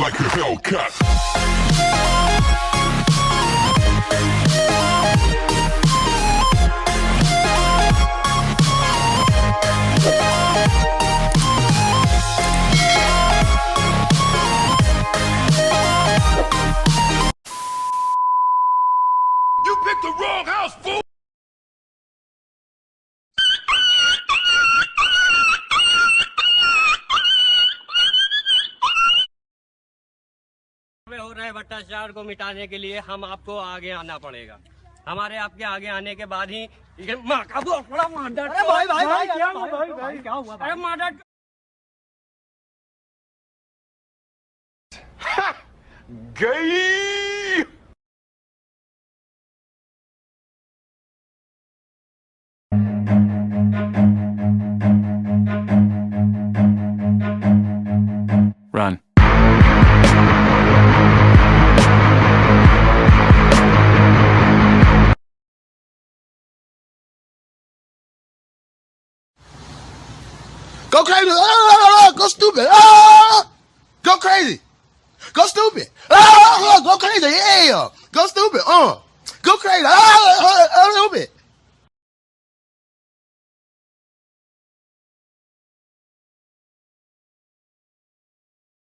like a Hellcat. You picked the wrong house, fool! हो रहे भ्रष्टाचार को मिटाने के लिए हम आपको आगे आना पड़ेगा। हमारे आपके आगे आने के बाद ही ये माँ का बहुत बड़ा मर्डर। अरे भाई भाई भाई क्या हुआ भाई क्या हुआ? अरे murder Gay! Run. Go crazy! Go stupid! Go crazy! Go stupid! Go crazy! Yeah! Go stupid! Go crazy! A little bit!